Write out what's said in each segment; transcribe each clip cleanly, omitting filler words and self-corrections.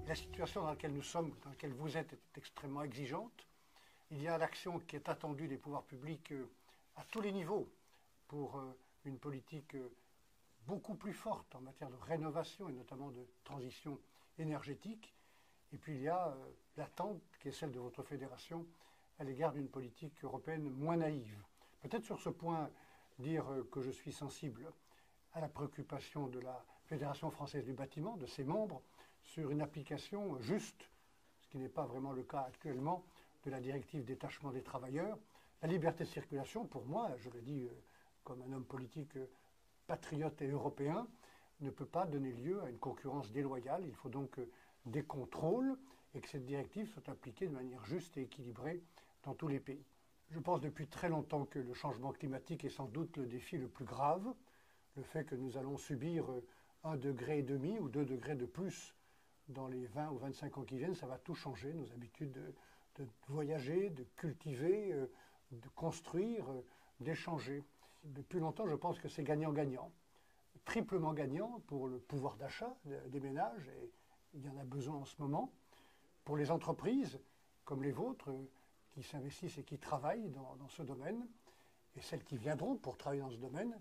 La situation dans laquelle nous sommes, dans laquelle vous êtes, est extrêmement exigeante. Il y a l'action qui est attendue des pouvoirs publics à tous les niveaux pour une politique beaucoup plus forte en matière de rénovation et notamment de transition énergétique. Et puis il y a l'attente qui est celle de votre fédération à l'égard d'une politique européenne moins naïve. Peut-être sur ce point dire que je suis sensible à la préoccupation de la Fédération française du bâtiment, de ses membres, sur une application juste, ce qui n'est pas vraiment le cas actuellement, de la directive détachement des travailleurs. La liberté de circulation, pour moi, je le dis comme un homme politique patriote et européen, ne peut pas donner lieu à une concurrence déloyale. Il faut donc des contrôles et que cette directive soit appliquée de manière juste et équilibrée dans tous les pays. Je pense depuis très longtemps que le changement climatique est sans doute le défi le plus grave. Le fait que nous allons subir 1,5 degré ou 2 degrés de plus dans les 20 ou 25 ans qui viennent, ça va tout changer, nos habitudes de voyager, de cultiver, de construire, d'échanger. Depuis longtemps, je pense que c'est gagnant-gagnant. Triplement gagnant pour le pouvoir d'achat des ménages, et il y en a besoin en ce moment, pour les entreprises comme les vôtres, qui s'investissent et qui travaillent dans ce domaine, et celles qui viendront pour travailler dans ce domaine,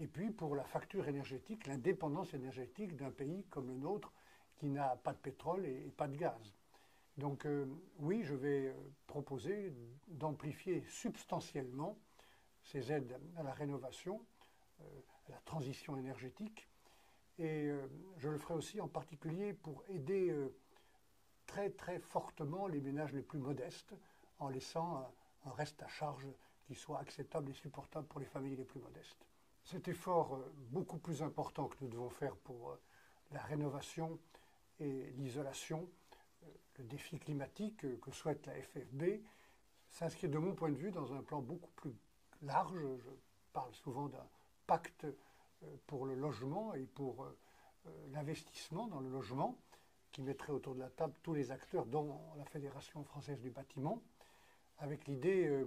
et puis pour la facture énergétique, l'indépendance énergétique d'un pays comme le nôtre, qui n'a pas de pétrole et pas de gaz. Donc oui, je vais proposer d'amplifier substantiellement ces aides à la rénovation, à la transition énergétique, et je le ferai aussi en particulier pour aider très très fortement les ménages les plus modestes, en laissant un reste à charge qui soit acceptable et supportable pour les familles les plus modestes. Cet effort beaucoup plus important que nous devons faire pour la rénovation et l'isolation, le défi climatique que souhaite la FFB, s'inscrit de mon point de vue dans un plan beaucoup plus large. Je parle souvent d'un pacte pour le logement et pour l'investissement dans le logement, qui mettrait autour de la table tous les acteurs, dont la Fédération française du bâtiment, avec l'idée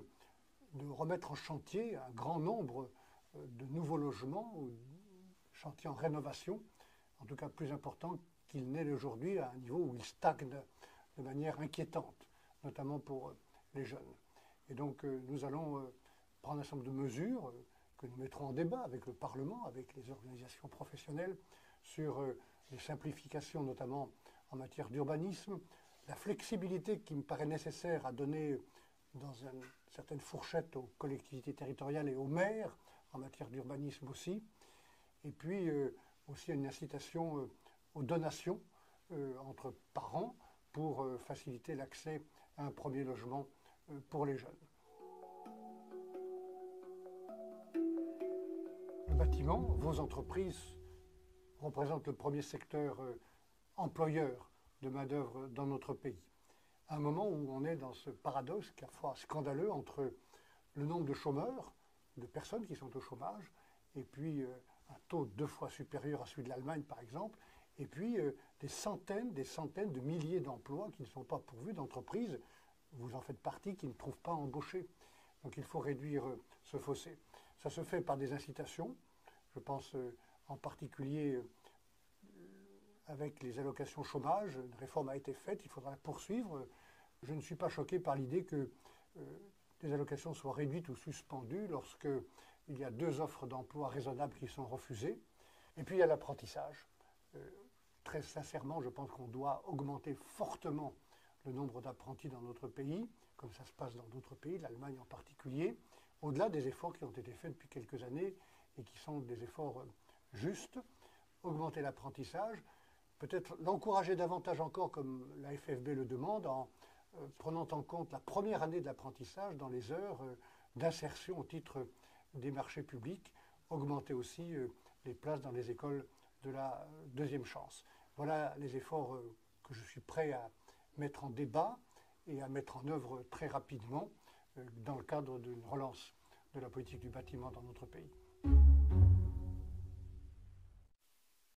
de remettre en chantier un grand nombre de nouveaux logements, ou chantiers en rénovation, en tout cas plus importants qu'il n'est aujourd'hui, à un niveau où il stagne de manière inquiétante, notamment pour les jeunes. Et donc nous allons prendre un certain nombre de mesures que nous mettrons en débat avec le Parlement, avec les organisations professionnelles, sur les simplifications, notamment en matière d'urbanisme, la flexibilité qui me paraît nécessaire à donner dans une certaine fourchette aux collectivités territoriales et aux maires, en matière d'urbanisme aussi, et puis aussi une incitation aux donations entre parents pour faciliter l'accès à un premier logement pour les jeunes. Le bâtiment, vos entreprises, représentent le premier secteur employeur de main-d'œuvre dans notre pays. À un moment où on est dans ce paradoxe parfois scandaleux entre le nombre de chômeurs, de personnes qui sont au chômage, et puis un taux 2 fois supérieur à celui de l'Allemagne par exemple, et puis des centaines de milliers d'emplois qui ne sont pas pourvus, d'entreprises, vous en faites partie, qui ne trouvent pas à embaucher. Donc il faut réduire ce fossé. Ça se fait par des incitations, je pense en particulier avec les allocations chômage. Une réforme a été faite, il faudra la poursuivre. Je ne suis pas choqué par l'idée que les allocations soient réduites ou suspendues lorsqu'il y a 2 offres d'emploi raisonnables qui sont refusées. Et puis il y a l'apprentissage. Très sincèrement, je pense qu'on doit augmenter fortement le nombre d'apprentis dans notre pays, comme ça se passe dans d'autres pays, l'Allemagne en particulier, au-delà des efforts qui ont été faits depuis quelques années et qui sont des efforts justes. Augmenter l'apprentissage, peut-être l'encourager davantage encore, comme la FFB le demande, en prenant en compte la première année de l'apprentissage dans les heures d'insertion au titre des marchés publics, augmenter aussi les places dans les écoles de la deuxième chance. Voilà les efforts que je suis prêt à mettre en débat et à mettre en œuvre très rapidement dans le cadre d'une relance de la politique du bâtiment dans notre pays.